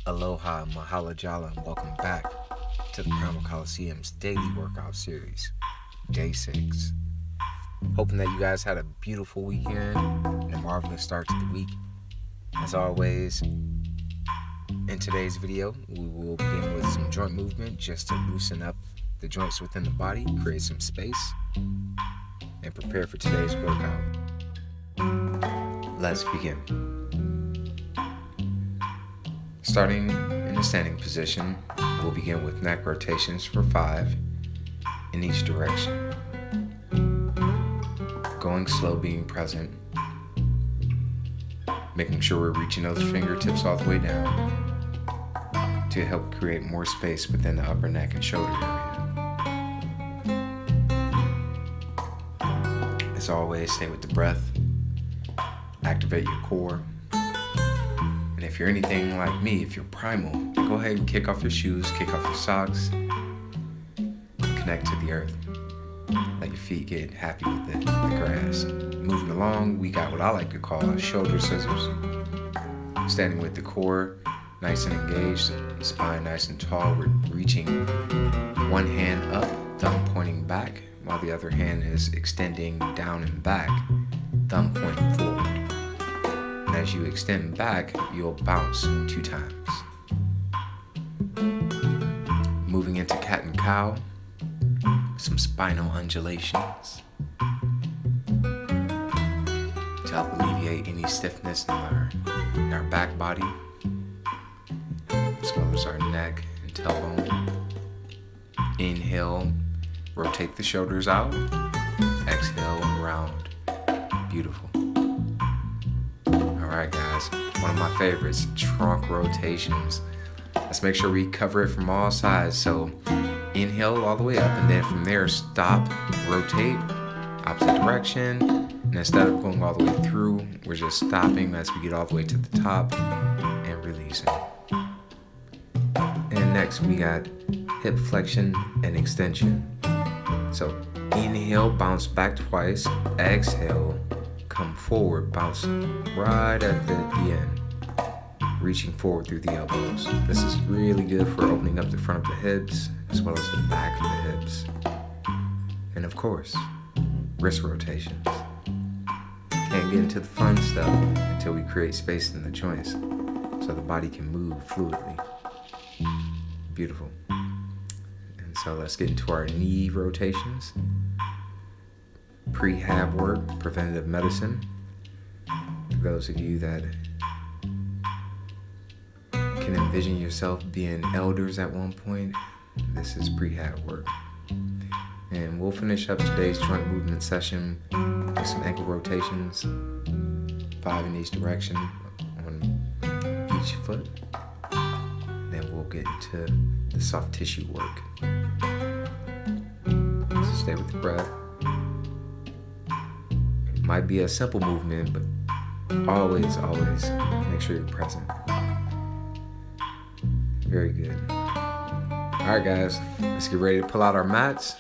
Aloha, Mahala Jala, and welcome back to the Primal Colosseum's daily workout series, day 6. Hoping that you guys had a beautiful weekend and a marvelous start to the week. As always, in today's video, we will begin with some joint movement just to loosen up the joints within the body, create some space, and prepare for today's workout. Let's begin. Starting in the standing position, we'll begin with neck rotations for 5 in each direction. Going slow, being present, making sure we're reaching those fingertips all the way down to help create more space within the upper neck and shoulder area. As always, stay with the breath, activate your core. And if you're anything like me, if you're primal, go ahead and kick off your shoes, kick off your socks, connect to the earth. Let your feet get happy with the grass. Moving along, we got what I like to call shoulder scissors. Standing with the core nice and engaged, spine nice and tall. We're reaching one hand up, thumb pointing back, while the other hand is extending down and back, thumb pointing forward. And as you extend back, you'll bounce 2 times. Moving into cat and cow, some spinal undulations to help alleviate any stiffness in our back body, as well as our neck and tailbone. Inhale, rotate the shoulders out. Exhale, round. Beautiful. Alright guys, one of my favorites, trunk rotations. Let's make sure we cover it from all sides. So inhale all the way up, and then from there stop, rotate, opposite direction. And instead of going all the way through, we're just stopping as we get all the way to the top and releasing. And next we got hip flexion and extension. So inhale, bounce back twice. Exhale, come forward, bounce right at the end, reaching forward through the elbows. This is really good for opening up the front of the hips as well as the back of the hips. And of course, wrist rotations. Can't get into the fun stuff until we create space in the joints so the body can move fluidly. Beautiful. And so let's get into our knee rotations. Prehab work, preventative medicine. For those of you that can envision yourself being elders at one point, this is prehab work. And we'll finish up today's joint movement session with some ankle rotations, 5 in each direction on each foot. Then we'll get into the soft tissue work. So stay with the breath. Might be a simple movement, but always make sure you're present. Very good. Alright guys, let's get ready to pull out our mats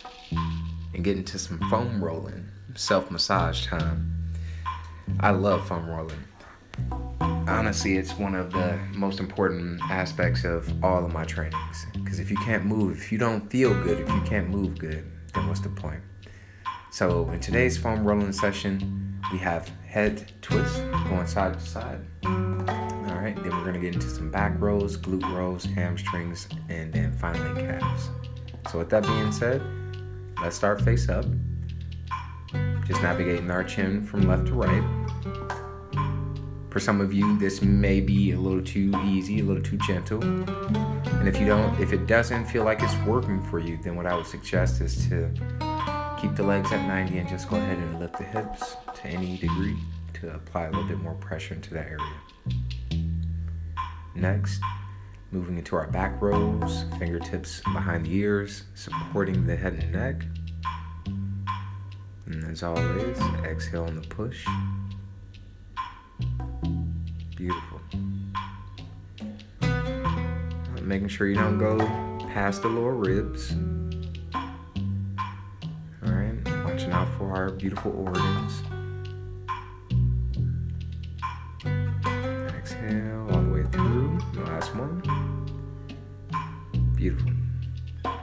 and get into some foam rolling, self-massage time. I love foam rolling. Honestly, it's one of the most important aspects of all of my trainings. Because if you can't move, if you don't feel good, if you can't move good, then what's the point? So in today's foam rolling session, we have head twist going side to side. Alright, then we're going to get into some back rolls, glute rolls, hamstrings, and then finally calves. So with that being said, let's start face up. Just navigating our chin from left to right. For some of you, this may be a little too easy, a little too gentle. And if it doesn't feel like it's working for you, then what I would suggest is to keep the legs at 90 and just go ahead and lift the hips to any degree to apply a little bit more pressure into that area. Next, moving into our back rolls, fingertips behind the ears, supporting the head and neck. And as always, exhale on the push. Beautiful. Making sure you don't go past the lower ribs. Alright, watching out for our beautiful organs. Exhale all the way through. The last one. Beautiful. All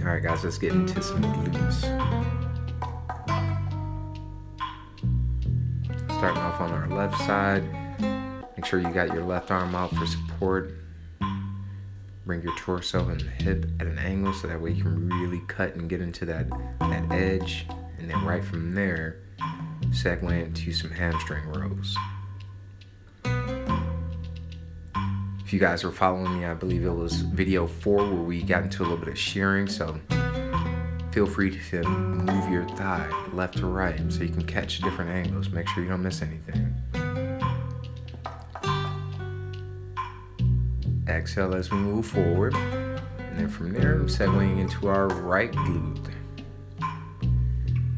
right, guys, let's get into some glutes. Starting off on our left side. Make sure you got your left arm out for support. Bring your torso and hip at an angle so that way you can really cut and get into that edge. And then right from there, segue into some hamstring rolls. If you guys were following me, I believe it was video 4 where we got into a little bit of shearing, so feel free to move your thigh left to right so you can catch different angles. Make sure you don't miss anything. Exhale as we move forward, and then from there, I'm segueing into our right glute.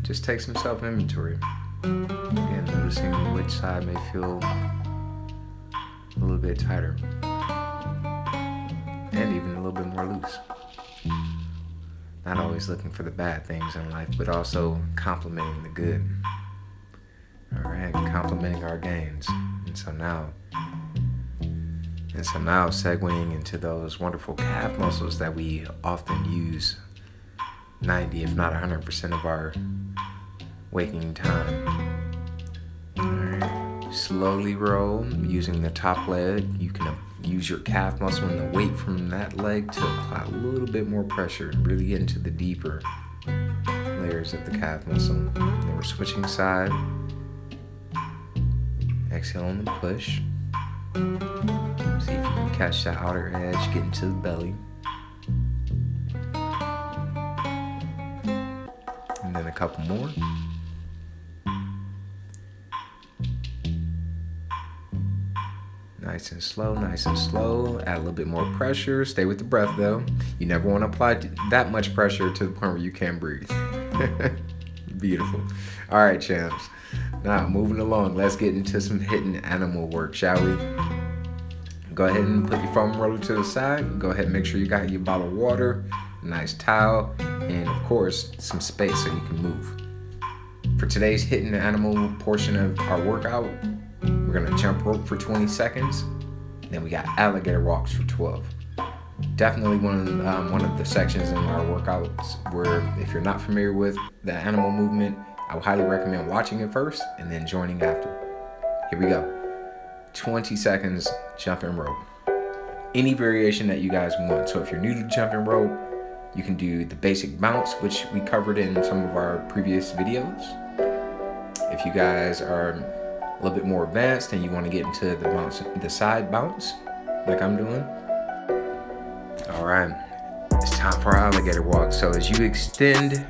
Just take some self-inventory. Again, noticing which side may feel a little bit tighter and even a little bit more loose. Not always looking for the bad things in life, but also complimenting the good. All right, complimenting our gains. And so now segueing into those wonderful calf muscles that we often use 90, if not 100% of our waking time. All right, slowly roll using the top leg. You can use your calf muscle and the weight from that leg to apply a little bit more pressure and really get into the deeper layers of the calf muscle. Then we're switching side. Exhale on the push. See if you can catch that outer edge, get into the belly. And then a couple more. Nice and slow, nice and slow. Add a little bit more pressure. Stay with the breath though. You never want to apply that much pressure to the point where you can't breathe. Beautiful. All right, champs. Now, moving along, let's get into some hitting animal work, shall we? Go ahead and put your foam roller to the side. Go ahead and make sure you got your bottle of water, a nice towel, and of course, some space so you can move. For today's hitting animal portion of our workout, we're gonna jump rope for 20 seconds. Then we got alligator walks for 12. Definitely one of the sections in our workouts where if you're not familiar with the animal movement, I would highly recommend watching it first and then joining after. Here we go. 20 seconds jumping rope. Any variation that you guys want. So if you're new to jumping rope, you can do the basic bounce, which we covered in some of our previous videos. If you guys are a little bit more advanced and you want to get into the bounce, the side bounce, like I'm doing. All right, it's time for our alligator walk. So as you extend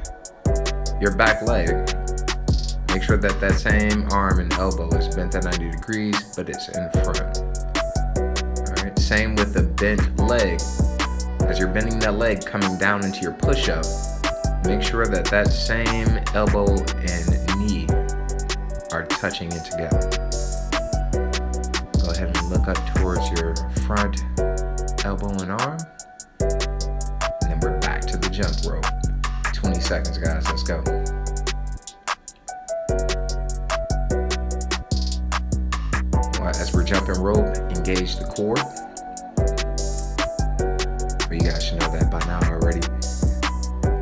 your back leg, make sure that that same arm and elbow is bent at 90 degrees, but it's in front. All right, same with the bent leg. As you're bending that leg coming down into your push-up, make sure that that same elbow and knee are touching it together. Go ahead and look up towards your front elbow and arm. And then we're back to the jump rope. 20 seconds, guys, let's go. All right, as we're jumping rope, engage the core. But you guys should know that by now already.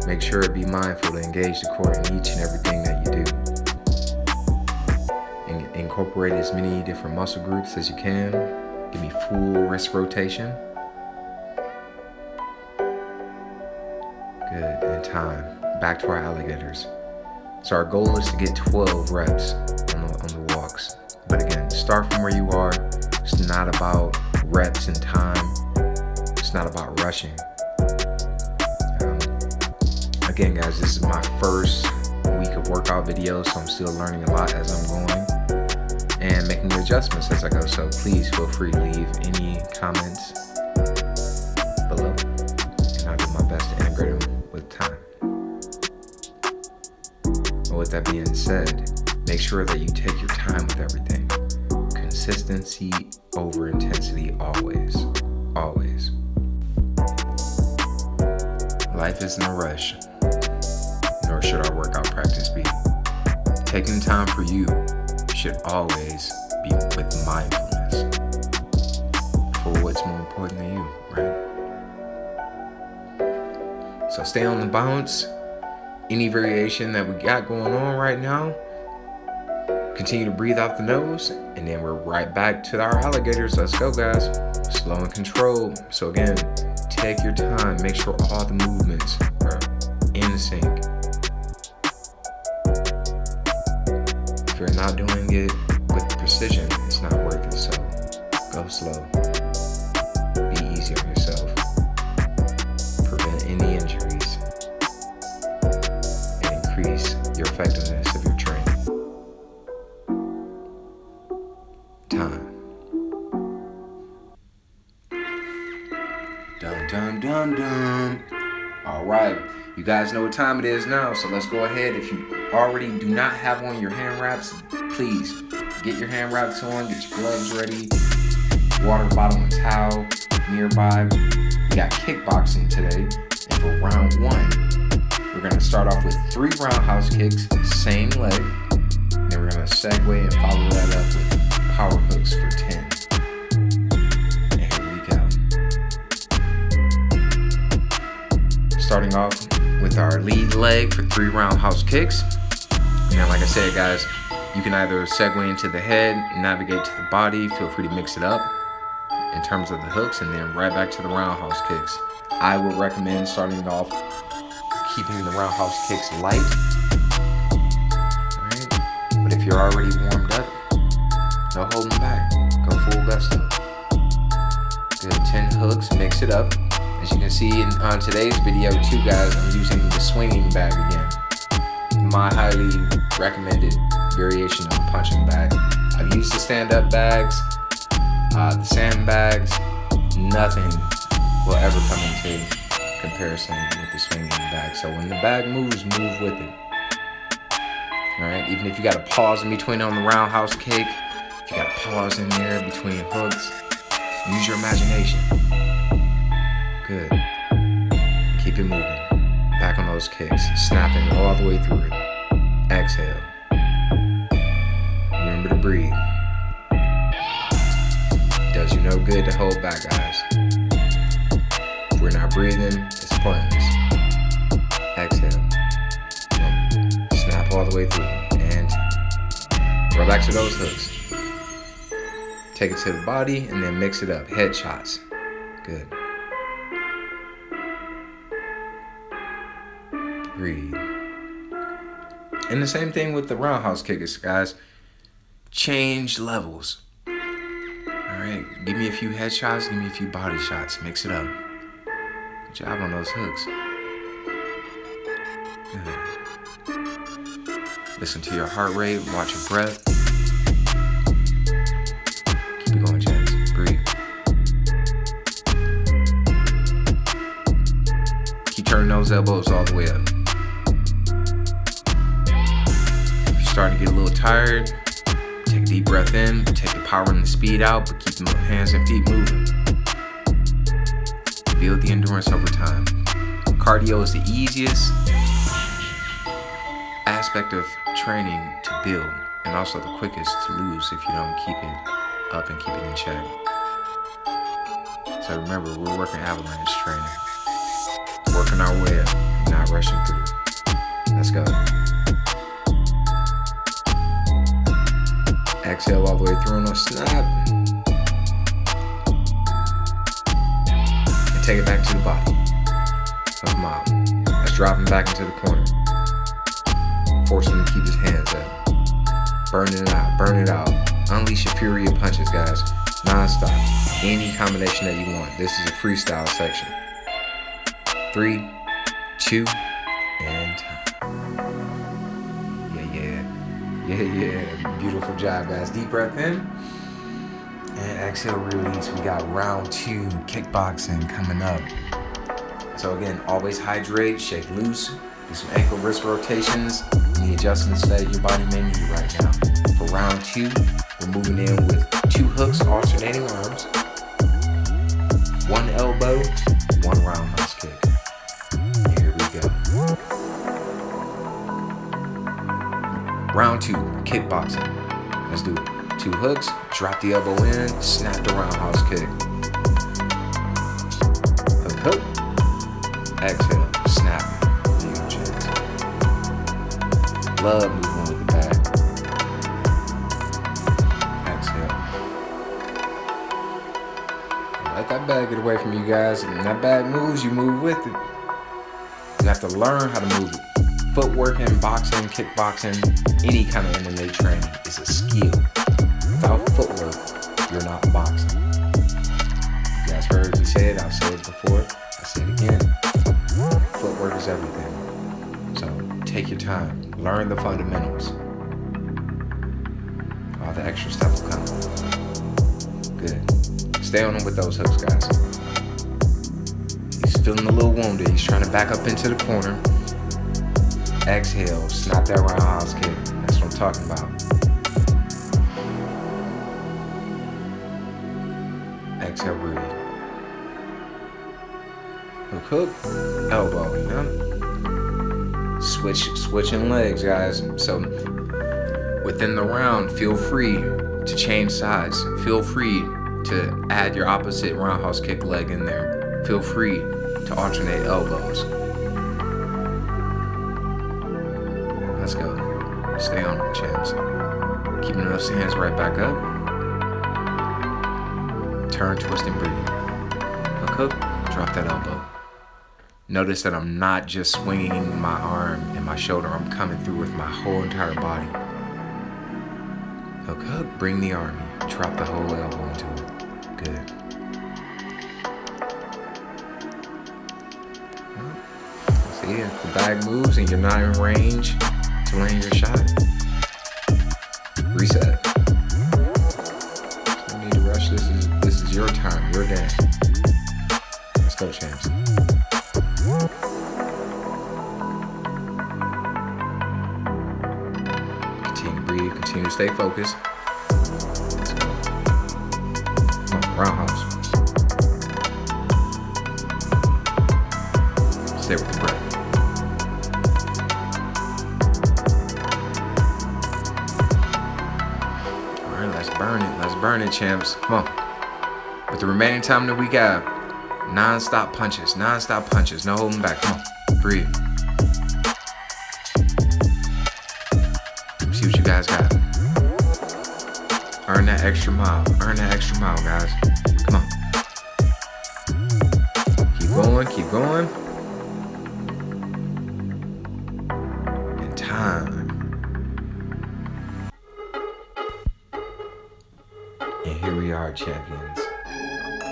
Make sure to be mindful to engage the core in each and everything that you do. And incorporate as many different muscle groups as you can. Give me full wrist rotation. Good, and time. Back to our alligators. So our goal is to get 12 reps on the walks. But again, start from where you are. It's not about reps and time. It's not about rushing. Again, guys, this is my first week of workout videos, so I'm still learning a lot as I'm going and making adjustments as I go. So please feel free to leave any comments below, and I'll do my best to integrate them with time. But with that being said, make sure that you take your time with everything. Consistency over intensity, always, always. Life isn't a rush, nor should our workout practice be. Taking time for you should always be with mindfulness for what's more important than you, right? So stay on the bounce. Any variation that we got going on right now, continue to breathe out the nose, and then we're right back to our alligators. Let's go, guys. Slow and controlled. So again, take your time. Make sure all the movements are in sync. If you're not doing it with precision, it's not worth it. So go slow. Be easy on yourself. Prevent any injuries. And increase your effectiveness of your training. Time. Dun dun dun dun. All right, you guys know what time it is now, so let's go ahead. If you already do not have on your hand wraps, please get your hand wraps on, get your gloves ready, water bottle and towel nearby. We got kickboxing today, and for round 1, we're gonna start off with 3 roundhouse kicks, same leg, and then we're gonna segue and follow that up with power hooks for 10. And here we go. Starting off with our lead leg for 3 roundhouse kicks. And then, like I said, guys, you can either segue into the head, navigate to the body, feel free to mix it up in terms of the hooks, and then right back to the roundhouse kicks. I would recommend starting off keeping the roundhouse kicks light. Alright? But if you're already warmed up, no holding back. Go full gusto. Good. 10 hooks, mix it up. As you can see on today's video too, guys, I'm using the swinging bag again. My highly recommended variation of a punching bag. I've used the stand-up bags, the sandbags. Nothing will ever come into comparison with the swinging bag. So when the bag moves, move with it. Alright, even if you got to pause in between on the roundhouse kick, if you got to pause in there between hooks, use your imagination. Good. Keep it moving. Back on those kicks, snapping all the way through it. Exhale. Remember to breathe. It does you no good to hold back, guys. If we're not breathing, it's pointless. Exhale. Snap all the way through. And roll back to those hooks. Take it to the body and then mix it up. Head shots. Good. Breathe. And the same thing with the roundhouse kickers, guys. Change levels. Alright, give me a few head shots, give me a few body shots. Mix it up. Good job on those hooks. Good. Listen to your heart rate, watch your breath. Keep it going, Chance. Breathe. Keep turning those elbows all the way up. Starting to get a little tired, take a deep breath in, take the power and the speed out, but keep the hands and feet moving. Build the endurance over time. Cardio is the easiest aspect of training to build, and also the quickest to lose if you don't keep it up and keep it in check. So remember, we're working avalanche training. Working our way up, not rushing through. Let's go. Exhale all the way through on a snap. And take it back to the body. So come on. Let's drop him back into the corner. Force him to keep his hands up. Burn it out. Burn it out. Unleash your fury of punches, guys. Non-stop. Any combination that you want. This is a freestyle section. 3, 2, and time. Yeah. Beautiful job, guys. Deep breath in. And exhale, release. We got round 2, kickboxing coming up. So again, always hydrate, shake loose, do some ankle wrist rotations, any adjustments that your body may need right now. For round 2, we're moving in with 2 hooks, alternating arms, 1 elbow, 1 roundhouse kick. Here we go. Round 2, kickboxing. Let's do it. 2 hooks, drop the elbow in, snap the roundhouse kick. Hook, hook. Exhale, snap. Love moving with the bag. Exhale. Let that bag get away from you guys. And when that bag moves, you move with it. You have to learn how to move it. Footwork in boxing, kickboxing, any kind of MMA training is a skill. Without footwork, you're not boxing. You guys heard me say it, I've said it before, I say it again. Footwork is everything. So take your time, learn the fundamentals. All the extra stuff will come. Good. Stay on him with those hooks, guys. He's feeling a little wounded. He's trying to back up into the corner. Exhale, snap that roundhouse kick. That's what I'm talking about. Exhale, breathe. Hook, elbow, Switching legs, guys. So within the round, feel free to change sides. Feel free to add your opposite roundhouse kick leg in there. Feel free to alternate elbows. Let's go. Stay on them, champs. Keeping those hands right back up. Turn, twist, and breathe. Hook, drop that elbow. Notice that I'm not just swinging my arm and my shoulder. I'm coming through with my whole entire body. Hook, bring the arm. Drop the whole elbow into it. Good. See, if the bag moves and you're not in range to land your shot, reset. No need to rush. This is your time, your day. Let's go, champs. Continue to breathe. Continue to stay focused. Let's go. Come on, roundhouse. Stay with the breath. Let's burn it, champs. Come on. With the remaining time that we got, non-stop punches, no holding back. Come on, breathe. Let me see what you guys got. Earn that extra mile, guys. Come on. Keep going. And time. And here we are, champions.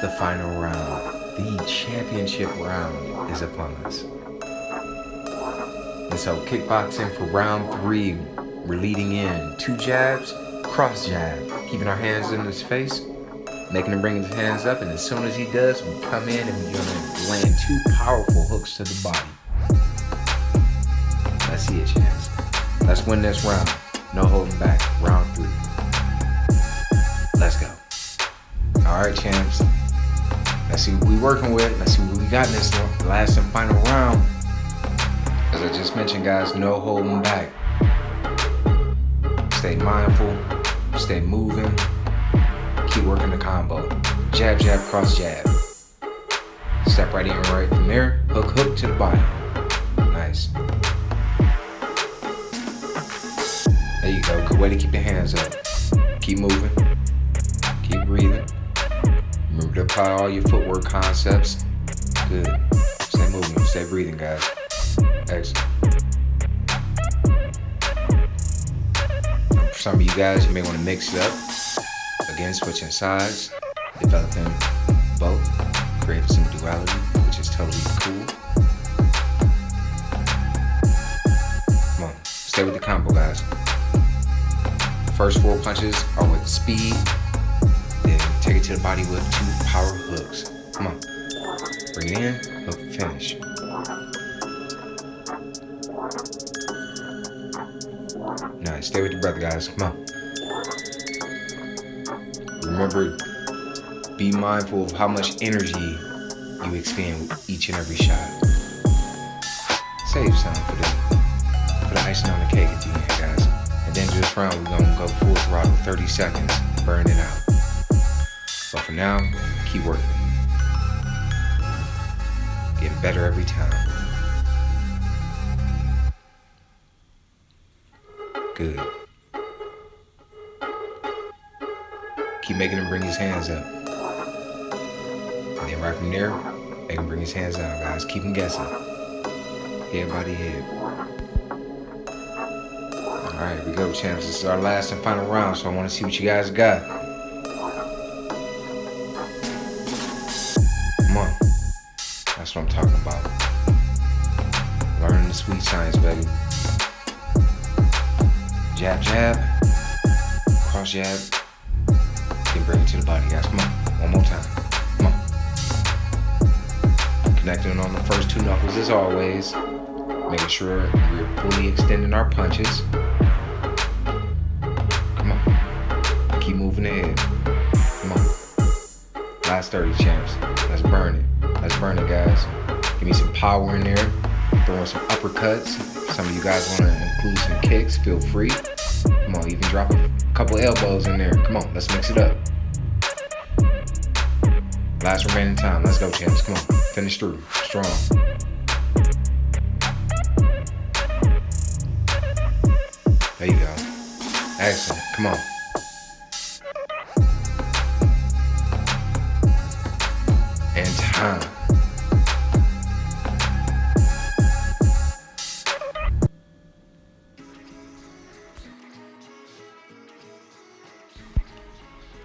The final round, the championship round is upon us. And so kickboxing for round 3, we're leading in 2 jabs, cross jab, keeping our hands in his face, making him bring his hands up, and as soon as he does, we come in and we're gonna land 2 powerful hooks to the body. Let's see it, champs. Let's win this round. No holding back. Round 3. Let's go. All right, champs. Let's see what we're working with. Let's see what we got in this last and final round. As I just mentioned, guys, no holding back. Stay mindful. Stay moving. Keep working the combo. Jab, jab, cross, jab. Step right in right from there. Hook to the body. Nice. There you go. Good way to keep your hands up. Keep moving. Keep breathing. Remember to apply all your footwork concepts. Good. Stay moving. Stay breathing, guys. Excellent. For some of you guys, you may want to mix it up. Again, switching sides. Developing both. Creating some duality, which is totally cool. Come on. Stay with the combo, guys. First 4 punches are with speed. Then take it to the body with 2 power hooks. Come on. Bring it in. Hook, finish. Nice. Stay with your breath, guys. Come on. Remember, be mindful of how much energy you expend with each and every shot. Save some for the icing on the cake at the end, guys. And then this round, we're gonna go full throttle, 30 seconds, burn it out. But for now, keep working. Getting better every time. Good. Keep making him bring his hands up. And then right from there, make him bring his hands down, guys. Keep him guessing. Head, body, head. Alright, here we go, champs. This is our last and final round, so I want to see what you guys got. Come on. That's what I'm talking about. Learning the sweet science, baby. Jab, jab. Cross jab. Then bring it to the body, guys. Come on. One more time. Come on. Connecting on the first two knuckles as always. Making sure we're fully extending our punches. Come on. Keep moving ahead. Come on. Last 30, champs. Let's burn it. Let's burn it, guys. Give me some power in there. Throwing some uppercuts. Some of you guys want to include some kicks. Feel free. Come on, even drop a couple elbows in there. Come on, let's mix it up. Last remaining time. Let's go, champs. Come on. Finish through. Strong. There you go. Excellent. Come on. And time.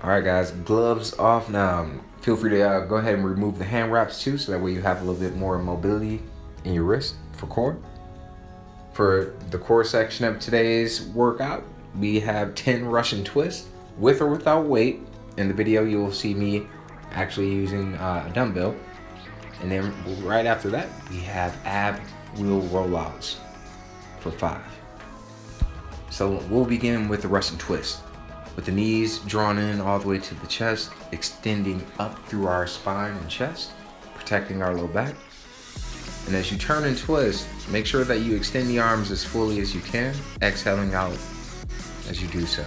Alright guys, gloves off now. Feel free to go ahead and remove the hand wraps too, so that way you have a little bit more mobility in your wrist for core. For the core section of today's workout, we have 10 Russian twists, with or without weight. In the video, you will see me actually using a dumbbell. And then right after that, we have ab wheel rollouts for 5. So we'll begin with the Russian twist. With the knees drawn in all the way to the chest, extending up through our spine and chest, protecting our low back. And as you turn and twist, make sure that you extend the arms as fully as you can, exhaling out as you do so.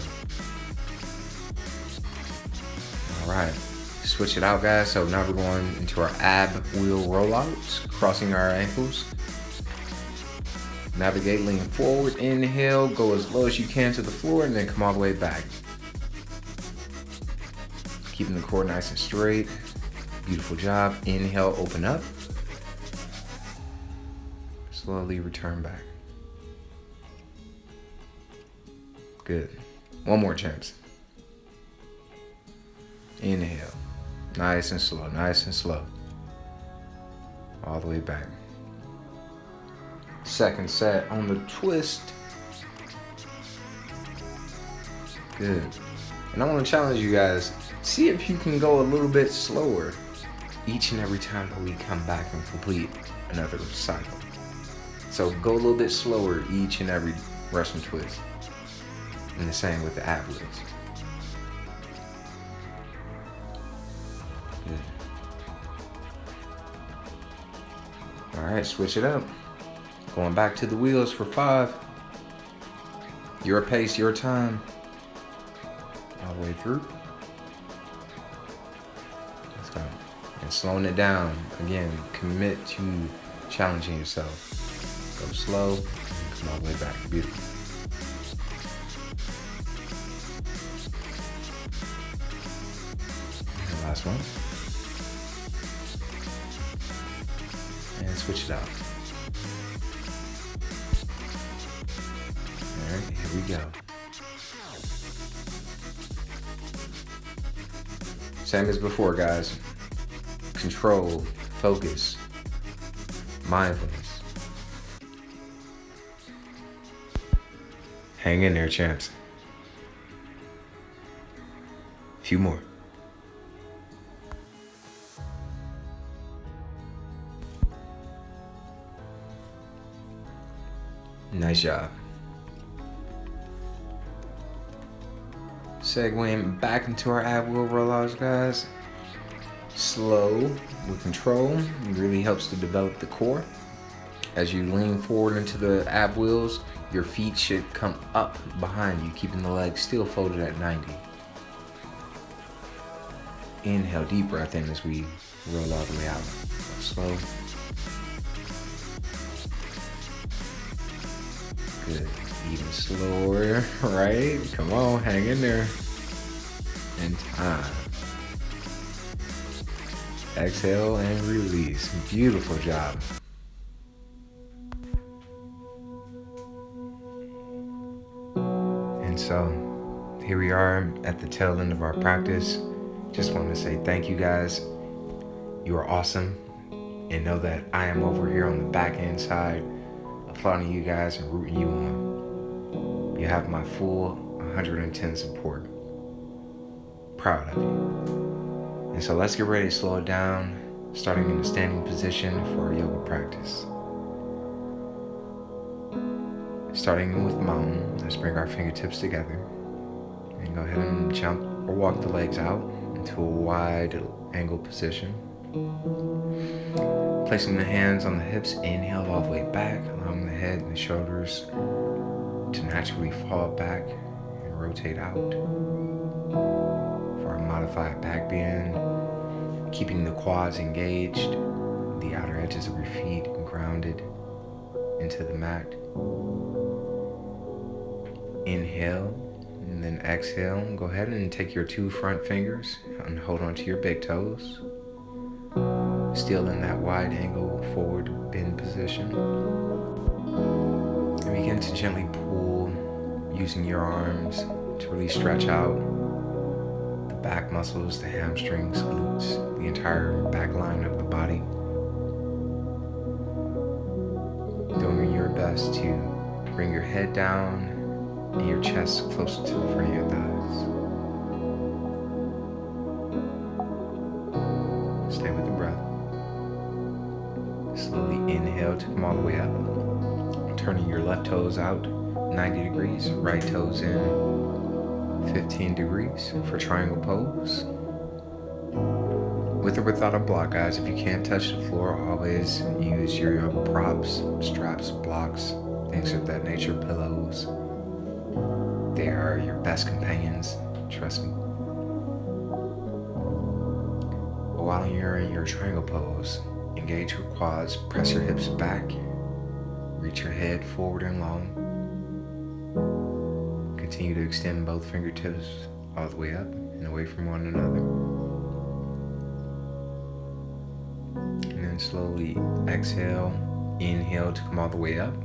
All right, switch it out, guys. So now we're going into our ab wheel rollouts, crossing our ankles. Navigate, lean forward, inhale, go as low as you can to the floor, and then come all the way back. Keeping the core nice and straight. Beautiful job. Inhale, open up. Slowly return back. Good. One more, champs. Inhale. Nice and slow, nice and slow. All the way back. Second set on the twist. Good. And I want to challenge you guys. See if you can go a little bit slower each and every time that we come back and complete another cycle. So go a little bit slower each and every Russian twist. And the same with the ab wheels. Good. All right, switch it up. Going back to the wheels for 5. Your pace, your time. All the way through. Let's go. And slowing it down. Again, commit to challenging yourself. Go slow, and come all the way back. Beautiful. And last one. And switch it out. All right, here we go. Same as before, guys. Control, focus, mindfulness. Hang in there, champs. A few more. Nice job. Segueing back into our ab wheel rollouts, guys. Slow with control. It really helps to develop the core. As you lean forward into the ab wheels, your feet should come up behind you, keeping the legs still folded at 90. Inhale, deep breath in as we roll all the way out. Slow. Good. Even slower, right? Come on, hang in there. And time. Exhale and release. Beautiful job. And so, here we are at the tail end of our practice. Just want to say thank you guys. You are awesome. And know that I am over here on the back end side, applauding you guys and rooting you on. You have my full 110 support. Proud of you. And so let's get ready to slow it down, starting in a standing position for our yoga practice. Starting with mountain, let's bring our fingertips together and go ahead and jump or walk the legs out into a wide angle position. Placing the hands on the hips, inhale all the way back, allowing the head and the shoulders to naturally fall back and rotate out. For our modified back bend, keeping the quads engaged, the outer edges of your feet grounded into the mat. Inhale and then exhale. Go ahead and take your 2 front fingers and hold on to your big toes. Still in that wide angle forward bend position. And begin to gently pull using your arms to really stretch out the back muscles, the hamstrings, glutes, the entire back line of the body. Doing your best to bring your head down and your chest closer to the front of your thighs. Stay with the breath. Slowly inhale to come all the way up. Turning your left toes out 90 degrees, right toes in 15 degrees for triangle pose. With or without a block, guys, if you can't touch the floor, always use your yoga props, straps, blocks, things of that nature, pillows. They are your best companions, trust me. While you're in your triangle pose, engage your quads, press your hips back, reach your head forward and long. Continue to extend both fingertips all the way up and away from one another. And then slowly exhale, inhale to come all the way up,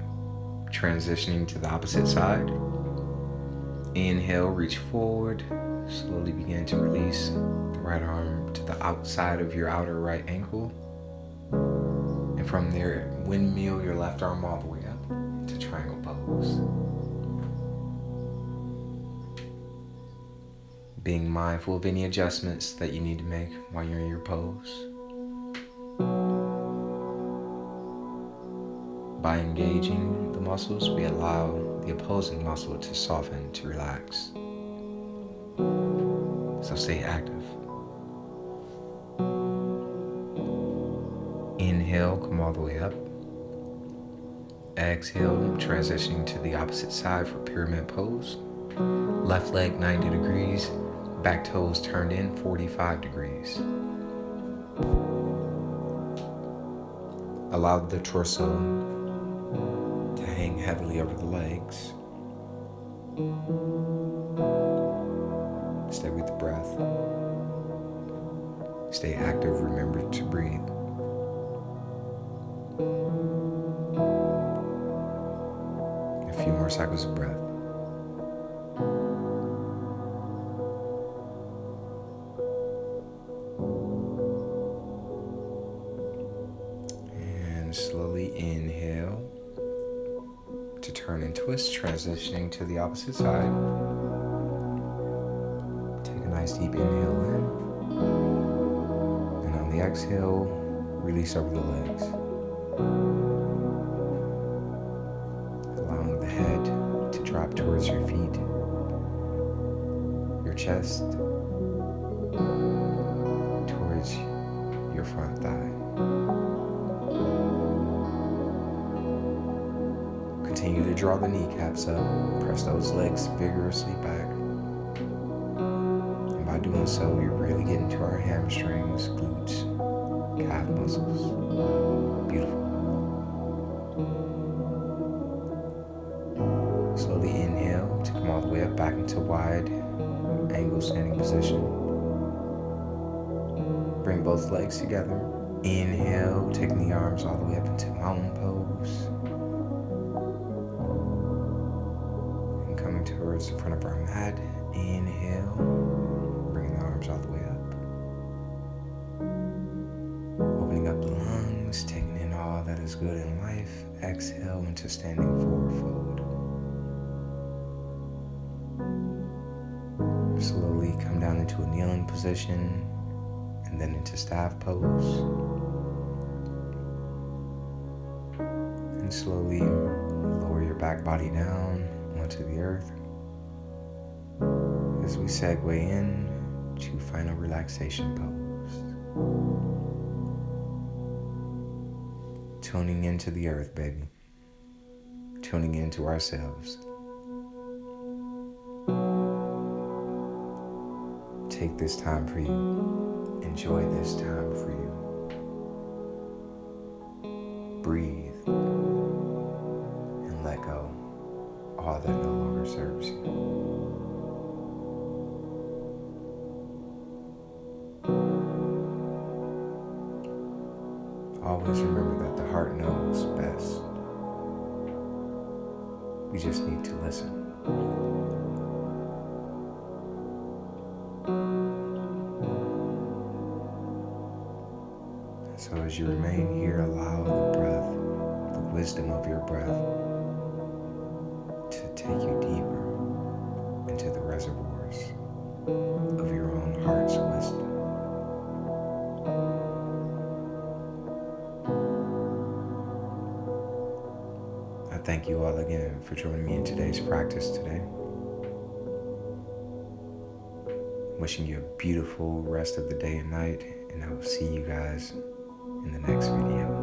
transitioning to the opposite side. Inhale, reach forward, slowly begin to release the right arm to the outside of your outer right ankle. And from there, windmill your left arm all the way up into triangle pose. Being mindful of any adjustments that you need to make while you're in your pose. By engaging the muscles, we allow the opposing muscle to soften, to relax. So stay active. Inhale, come all the way up. Exhale, transitioning to the opposite side for pyramid pose. Left leg 90 degrees, back toes turned in 45 degrees. Allow the torso to hang heavily over the legs. Stay with the breath. Stay active, remember to breathe. A few more cycles of breath. And slowly inhale to turn and twist, transitioning to the opposite side. Take a nice deep inhale in. And on the exhale, release over the legs. Allowing the head to drop towards your feet, your chest towards your front thigh. Continue to draw the kneecaps up, press those legs vigorously back. And by doing so, you're really getting to our hamstrings, glutes, calf muscles. Beautiful. Slowly back into wide angle standing position. Bring both legs together. Inhale, taking the arms all the way up into mountain pose. And coming towards the front of our mat. Inhale, bringing the arms all the way up. Opening up the lungs, taking in all that is good in life. Exhale into standing forward fold. Slowly come down into a kneeling position and then into staff pose. And slowly lower your back body down onto the earth as we segue in to final relaxation pose. Tuning into the earth, baby. Tuning into ourselves. Take this time for you. Enjoy this time for you. Breathe and let go all that no longer serves you. Always remember that the heart knows best. We just need to listen. So as you remain here, allow the breath, the wisdom of your breath, to take you deeper into the reservoirs of your own heart's wisdom. I thank you all again for joining me in today's practice today. Wishing you a beautiful rest of the day and night, and I will see you guys in the next video.